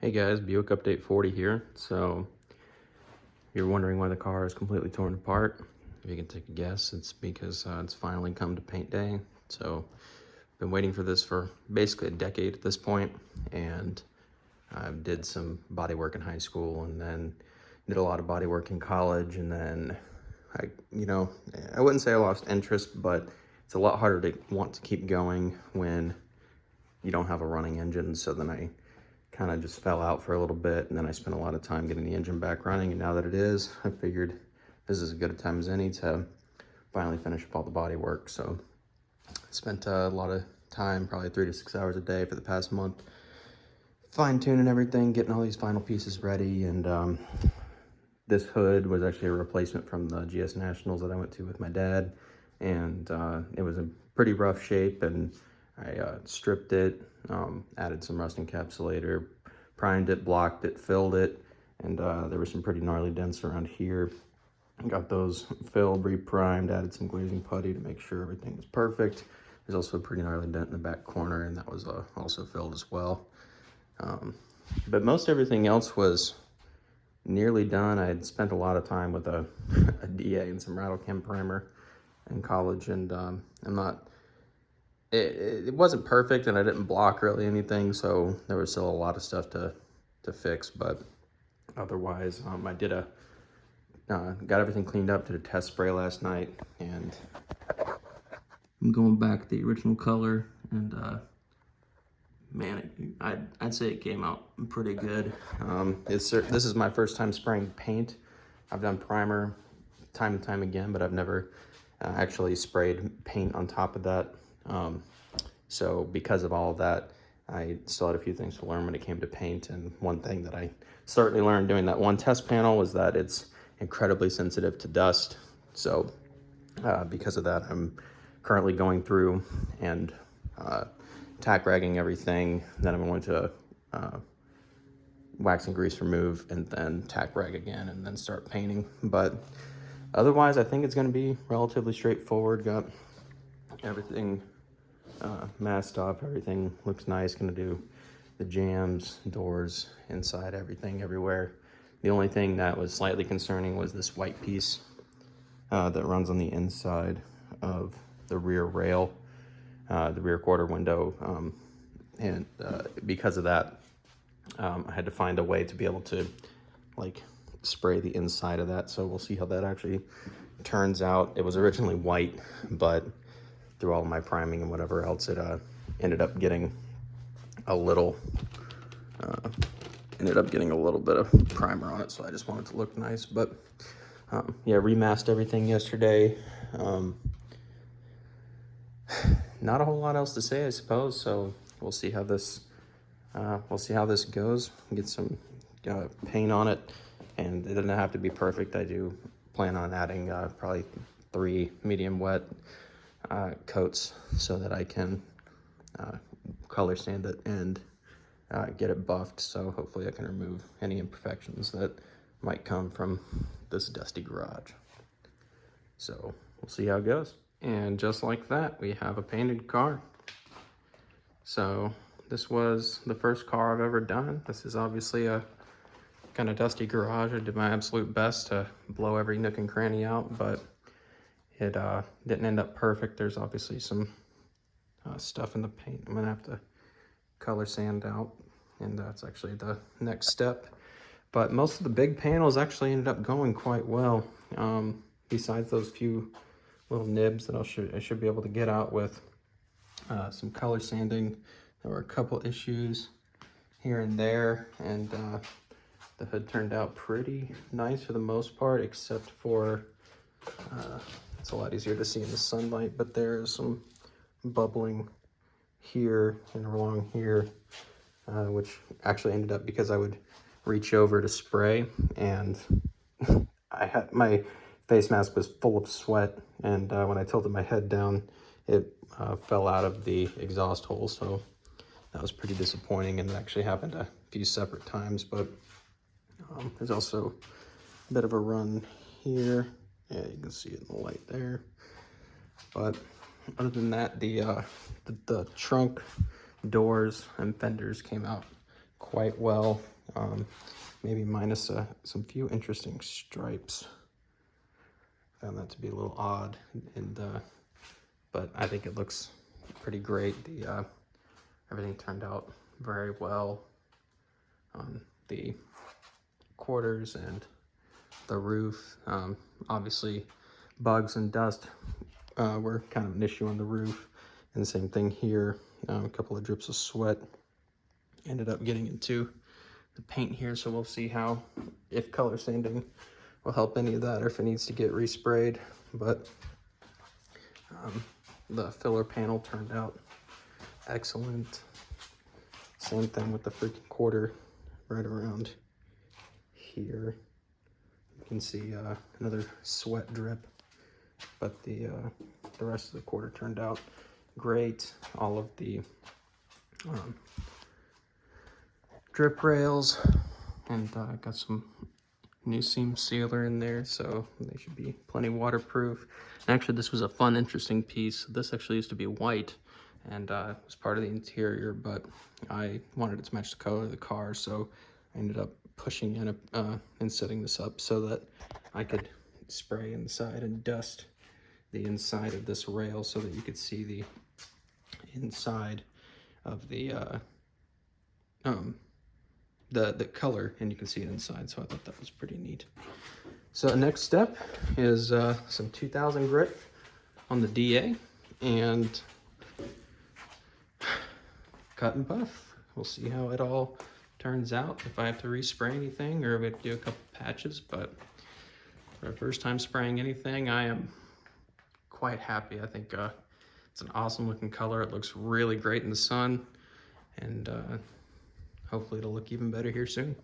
Hey guys, Buick update 40 here. So you're wondering why the car is completely torn apart. If you can take a guess, it's because it's finally come to paint day. So been waiting for this for basically a decade at this point, and I did some body work in high school and then did a lot of body work in college, and then I wouldn't say I lost interest, but it's a lot harder to want to keep going when you don't have a running engine. So then I kind of just fell out for a little bit, and then I spent a lot of time getting the engine back running, and now that it is, I figured this is as good a time as any to finally finish up all the body work. So I spent a lot of time, probably 3 to 6 hours a day for the past month, fine-tuning everything, getting all these final pieces ready. And this hood was actually a replacement from the GS Nationals that I went to with my dad, and it was in pretty rough shape, and I stripped it, added some rust encapsulator, primed it, blocked it, filled it, and there were some pretty gnarly dents around here. Got those filled, re-primed, added some glazing putty to make sure everything was perfect. There's also a pretty gnarly dent in the back corner, and that was also filled as well. But most everything else was nearly done. I had spent a lot of time with a DA and some rattle cam primer in college, and it wasn't perfect, and I didn't block really anything, so there was still a lot of stuff to fix. But otherwise, I did got everything cleaned up, did a test spray last night, and I'm going back to the original color, and man, I'd say it came out pretty good. This is my first time spraying paint. I've done primer time and time again, but I've never actually sprayed paint on top of that. So because of all of that, I still had a few things to learn when it came to paint. And one thing that I certainly learned doing that one test panel was that it's incredibly sensitive to dust. So because of that, I'm currently going through and tack ragging everything. Then I'm going to wax and grease remove, and then tack rag again, and then start painting. But otherwise, I think it's going to be relatively straightforward. Got everything masked off, everything looks nice. Gonna do the jambs, doors, inside, everything, everywhere. The only thing that was slightly concerning was this white piece that runs on the inside of the rear rail, the rear quarter window, and because of that, I had to find a way to be able to like spray the inside of that. So we'll see how that actually turns out. It was originally white, but through all of my priming and whatever else, it ended up getting a little bit of primer on it, so I just wanted to look nice. But yeah, remasked everything yesterday. Not a whole lot else to say, I suppose. So we'll see how this goes. Get some paint on it, and it doesn't have to be perfect. I do plan on adding probably 3 medium wet coats so that I can color sand it and get it buffed. So hopefully I can remove any imperfections that might come from this dusty garage. So we'll see how it goes. And just like that, we have a painted car. So this was the first car I've ever done. This is obviously a kind of dusty garage. I did my absolute best to blow every nook and cranny out, but it didn't end up perfect. There's obviously some stuff in the paint I'm gonna have to color sand out, and that's actually the next step. But most of the big panels actually ended up going quite well. Besides those few little nibs that I should be able to get out with some color sanding. There were a couple issues here and there, and the hood turned out pretty nice for the most part, except for it's a lot easier to see in the sunlight, but there's some bubbling here and along here, which actually ended up because I would reach over to spray, and my face mask was full of sweat, and when I tilted my head down, it fell out of the exhaust hole. So that was pretty disappointing, and it actually happened a few separate times. But there's also a bit of a run here. Yeah, you can see it in the light there. But other than that, the trunk doors and fenders came out quite well, maybe minus some few interesting stripes. Found that to be a little odd, and but I think it looks pretty great. Everything turned out very well on the quarters and the roof. Obviously, bugs and dust were kind of an issue on the roof, and the same thing here. A couple of drips of sweat ended up getting into the paint here, so we'll see how, if color sanding will help any of that, or if it needs to get resprayed. But the filler panel turned out excellent. Same thing with the freaking quarter right around here. You can see another sweat drip, but the rest of the quarter turned out great. All of the drip rails, and got some new seam sealer in there, so they should be plenty waterproof. And actually, this was a fun, interesting piece. This actually used to be white, and it was part of the interior, but I wanted it to match the color of the car, so I ended up pushing in and setting this up so that I could spray inside and dust the inside of this rail so that you could see the inside of the color, and you can see it inside. So I thought that was pretty neat. So next step is some 2000 grit on the DA and cut and buff. We'll see how it all turns out, if I have to respray anything or if I have to do a couple patches. But for the first time spraying anything, I am quite happy. I think it's an awesome looking color. It looks really great in the sun, and hopefully it'll look even better here soon.